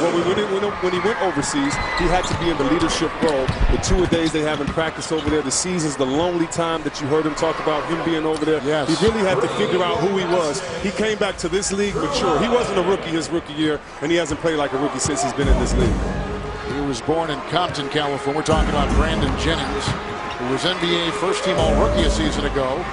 Well, when he went overseas, he had to be in the leadership role. The two-a-days they have in practice over there, the season's the lonely time that you heard him talk about, him being over there. Yes. He really had to figure out who he was. He came back to this league mature. He wasn't a rookie his rookie year, and he hasn't played like a rookie since he's been in this league. He was born in Compton, California. We're talking about Brandon Jennings, who was NBA first-team All-Rookie a season ago.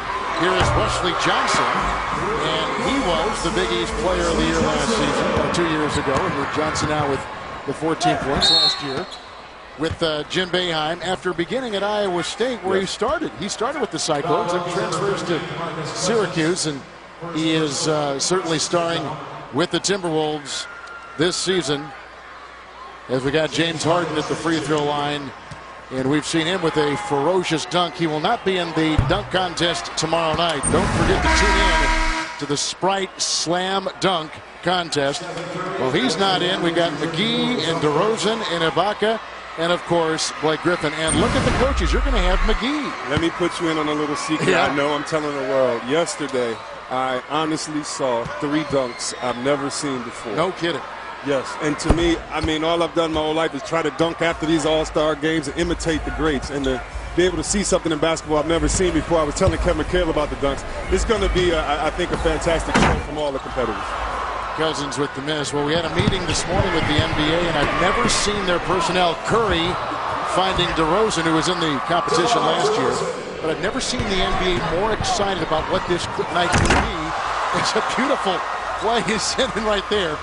Here is Wesley Johnson, and he was the Big East Player of the Year last season, or 2 years ago. And with Johnson now with the 14 points last year. With Jim Boeheim, after beginning at Iowa State, where he started. He started with the Cyclones and transfers to Syracuse, and he is certainly starring with the Timberwolves this season. As we got James Harden at the free throw line, and we've seen him with a ferocious dunk. He will not be in the dunk contest tomorrow night. Don't forget to tune in to the Sprite Slam Dunk contest. Well, he's not in. We got McGee and DeRozan and Ibaka, and of course Blake Griffin. And look at the coaches. You're going to have McGee. Let me put you in on a little secret. Yeah. I know I'm telling the world. Yesterday, I honestly saw 3 dunks I've never seen before. No kidding. Yes, and to me, I mean, all I've done my whole life is try to dunk after these all-star games and imitate the greats. And to be able to see something in basketball I've never seen before. I was telling Kevin McHale about the dunks. It's going to be, I think, a fantastic show from all the competitors. Cousins with the miss. Well, we had a meeting this morning with the NBA, and I've never seen their personnel. Curry finding DeRozan, who was in the competition last year. But I've never seen the NBA more excited about what this night could be. It's a beautiful play he's sitting right there.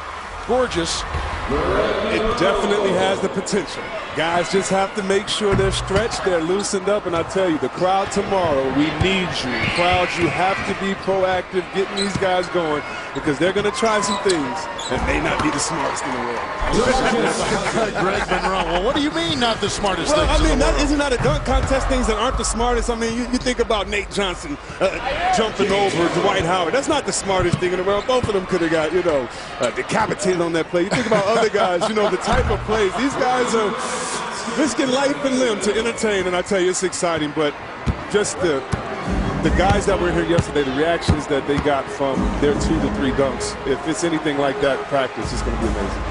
Gorgeous. It definitely has the potential. Guys just have to make sure they're stretched, they're loosened up, and I tell you, the crowd tomorrow, we need you. Crowds, you have to be proactive, getting these guys going, because they're going to try some things that may not be the smartest in the world. Greg Monroe. Well, what do you mean not the smartest Well, things I mean, in the world? isn't that a dunk contest? Things that aren't the smartest. I mean, you think about Nate Johnson jumping over Dwight Howard. That's not the smartest thing in the world. Both of them could have got, decapitated on that play. You think about other guys, the type of plays. These guys are risking life and limb to entertain, and I tell you, it's exciting. But just the guys that were here yesterday, the reactions that they got from their 2 to 3 dunks, if it's anything like that in practice, it's going to be amazing.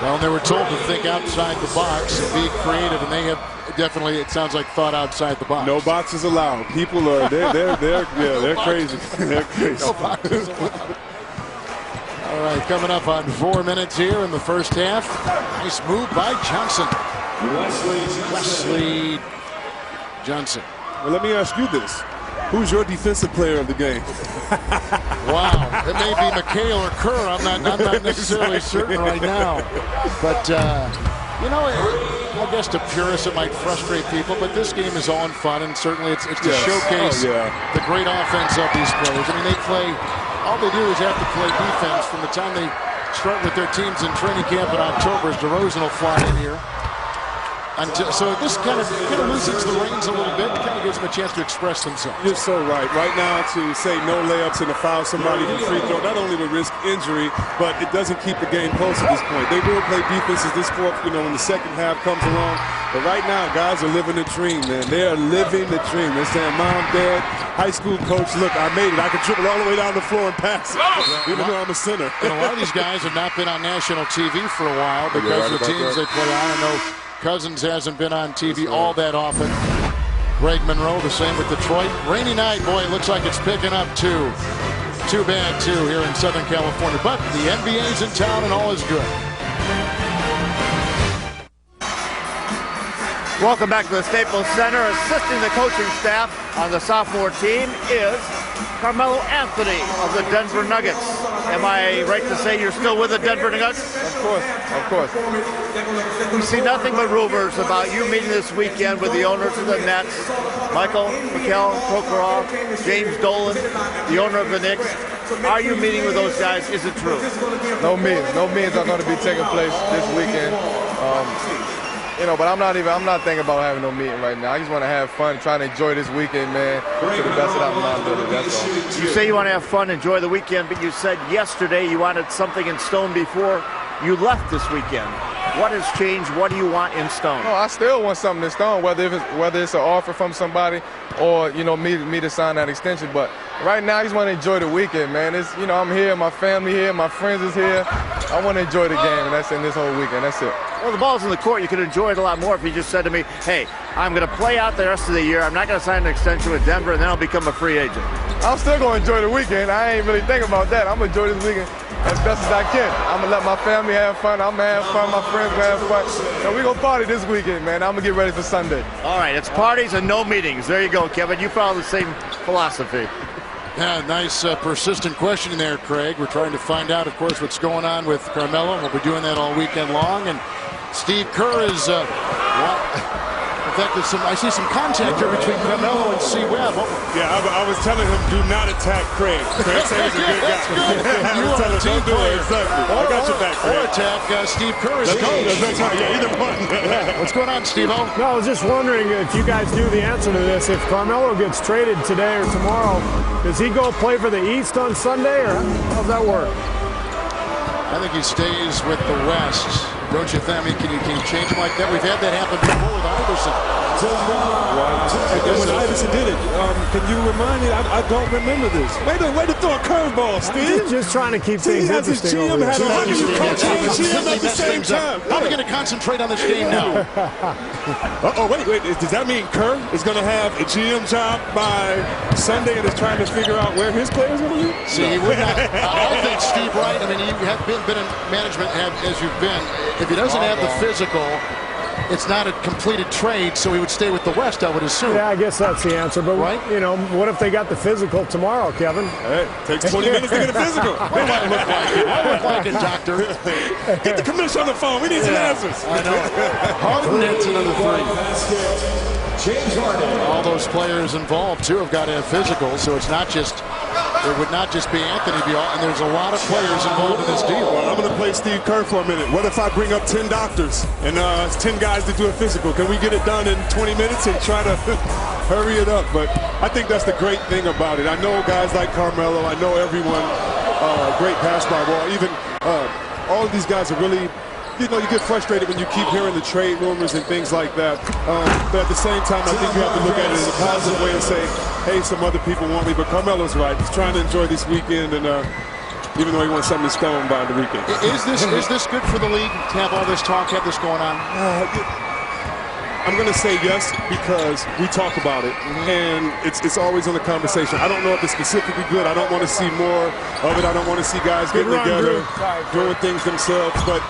Well, they were told to think outside the box and be creative, and they have definitely, it sounds like, thought outside the box. No boxes allowed. People are they're crazy. They're crazy. No boxes allowed. All right, coming up on 4 minutes here in the first half. Nice move by Johnson. Wesley Johnson. Well, let me ask you this. Who's your defensive player of the game? Wow. It may be McHale or Kerr. I'm not necessarily certain right now. But, I guess to purists it might frustrate people, but this game is all in fun, and certainly it's to showcase the great offense of these players. I mean, all they do is have to play defense from the time they start with their teams in training camp in October. As DeRozan will fly in here. So this kind of loosens the reins a little bit and kind of gives them a chance to express themselves. You're so right. Right now, to say no layups and to foul somebody from free throw, not only to risk injury, but it doesn't keep the game close at this point. They will play defenses this fourth, when the second half comes along. But right now, guys are living the dream, man. They are living the dream. They're saying, Mom, Dad, high school coach, look, I made it. I can dribble all the way down the floor and pass it, even though I'm a center. And a lot of these guys have not been on national TV for a while because of the teams they play on. I know Cousins hasn't been on TV all that often. Greg Monroe, the same with Detroit. Rainy night, boy, it looks like it's picking up too. Too bad, too, here in Southern California. But the NBA's in town and all is good. Welcome back to the Staples Center. Assisting the coaching staff on the sophomore team is Carmelo Anthony of the Denver Nuggets. Am I right to say you're still with the Denver Nuggets? Of course. We see nothing but rumors about you meeting this weekend with the owners of the Nets, Michael, Mikhail, Prokhorov, James Dolan, the owner of the Knicks. Are you meeting with those guys? Is it true? No meetings are going to be taking place this weekend. But I'm not thinking about having no meeting right now. I just want to have fun, trying to enjoy this weekend, man, to the best of my ability. That's all. You say you want to have fun, enjoy the weekend, but you said yesterday you wanted something in stone before you left this weekend. What has changed? What do you want in stone? No, I still want something in stone, whether it's an offer from somebody or, you know, me to sign that extension. But right now, I just want to enjoy the weekend, man. It's, you know, I'm here, my family here, my friends is here. I want to enjoy the game, and that's in this whole weekend. That's it. Well, the ball's in the court. You could enjoy it a lot more if you just said to me, hey, I'm going to play out the rest of the year. I'm not going to sign an extension with Denver, and then I'll become a free agent. I'm still going to enjoy the weekend. I ain't really thinking about that. I'm going to enjoy this weekend as best as I can. I'm going to let my family have fun. I'm going to have fun. My friends going to have fun. So we're going to party this weekend, man. I'm going to get ready for Sunday. All right, it's parties and no meetings. There you go, Kevin. You follow the same philosophy. Yeah, nice persistent question there, Craig. We're trying to find out, of course, what's going on with Carmelo. We'll be doing that all weekend long. And Steve Kerr is, in fact, I see some contact here between Carmelo and C. Webb. Yeah, I was telling him, do not attack Craig. Craig said he's a good guy. I was telling him, don't do it. Exactly. I got your back, Craig. Or attack Steve Kerr. That's right. Yeah, either one. What's going on, Steve-O? No, I was just wondering if you guys knew the answer to this. If Carmelo gets traded today or tomorrow, does he go play for the East on Sunday, or how's that work? I think he stays with the West. Don't you think? I mean, can you change him like that? We've had that happen before with Iverson. When Iverson did it, can you remind me? I don't remember this. Way to throw a curveball, Steve. Just trying to keep things interesting over there. How can you coach and GM at the same time? How are we going to concentrate on this game now? Wait. Does that mean Kerr is going to have a GM job by Sunday and is trying to figure out where his players are going to be? See, he would not. I think Steve Wright, I mean, you have been in management as you've been. If he doesn't have the physical, it's not a completed trade, so he would stay with the West, I would assume. Yeah, I guess that's the answer. But, right? You know, what if they got the physical tomorrow, Kevin? Hey, takes 20 minutes to get a physical. What might look like it? What look like it, Doctor? Get the commissioner on the phone. We need some answers. I know. Harden hits another three. All those players involved, too, have got to have physicals, so it's not just, it would not just be Anthony Vial, and there's a lot of players involved in this deal. Well, I'm going to play Steve Kerr for a minute. What if I bring up 10 doctors and 10 guys to do a physical? Can we get it done in 20 minutes and try to hurry it up? But I think that's the great thing about it. I know guys like Carmelo. I know everyone, great basketball. Even all of these guys are really, you know, you get frustrated when you keep hearing the trade rumors and things like that. But at the same time, I think you have to look at it in a positive way and say, hey, some other people want me. But Carmelo's right. He's trying to enjoy this weekend, and even though he wants something to stone by the weekend. Is this good for the league to have all this talk, have this going on? I'm going to say yes because we talk about it, and it's always on the conversation. I don't know if it's specifically good. I don't want to see more of it. I don't want to see guys getting together, doing things themselves. But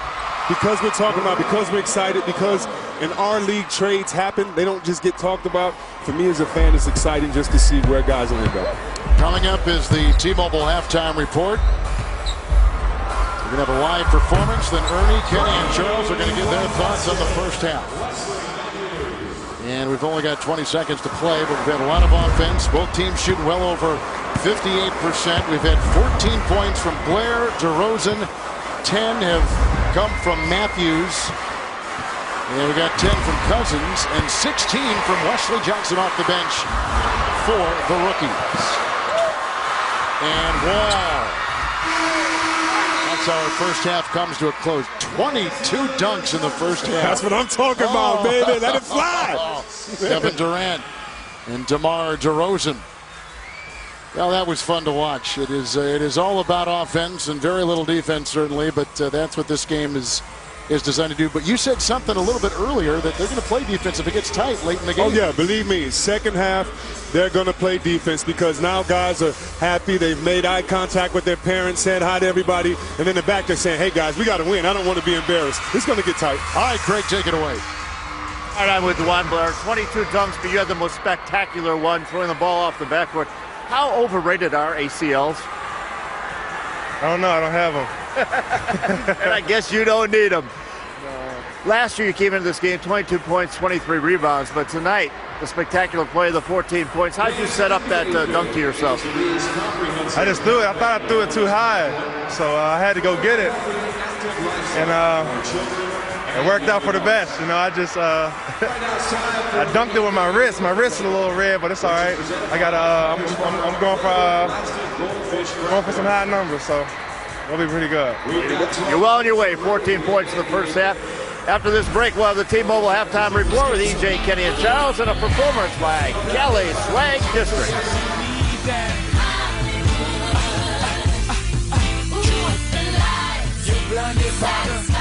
because we're talking about, because we're excited, because in our league trades happen, they don't just get talked about. For me as a fan, it's exciting just to see where guys will end up. Coming up is the T-Mobile halftime report. We're going to have a live performance. Then Ernie, Kenny, and Charles are going to give their thoughts on the first half. And we've only got 20 seconds to play, but we've had a lot of offense. Both teams shooting well over 58%. We've had 14 points from Blair, DeRozan. 10 have come from Matthews. And we got 10 from Cousins and 16 from Wesley Johnson off the bench for the rookies. And wow. That's how our first half comes to a close. 22 dunks in the first half. That's what I'm talking about, baby. Let it fly. Kevin Durant and DeMar DeRozan. Well, that was fun to watch. It is all about offense and very little defense, certainly, but that's what this game is designed to do. But you said something a little bit earlier that they're going to play defense if it gets tight late in the game. Oh, yeah, believe me, second half, they're going to play defense because now guys are happy. They've made eye contact with their parents, said hi to everybody, and in the back they're saying, hey, guys, we got to win. I don't want to be embarrassed. It's going to get tight. All right, Craig, take it away. All right, I'm with Juan Blair. 22 dunks, but you had the most spectacular one, throwing the ball off the backboard. How overrated are ACLs? I don't know. I don't have them. And I guess you don't need them. No. Last year you came into this game 22 points, 23 rebounds, but tonight the spectacular play, the 14 points. How did you set up that dunk to yourself? I just threw it. I thought I threw it too high, so I had to go get it. And it worked out for the best. You know, I just I dunked it with my wrist. My wrist is a little red, but it's all right. I got I'm going for some high numbers, so it'll be pretty good. You're well on your way. 14 points in the first half. After this break, we'll have the T-Mobile halftime report with EJ, Kenny, and Charles, and a performance by Kelly Swag District. Blinded by the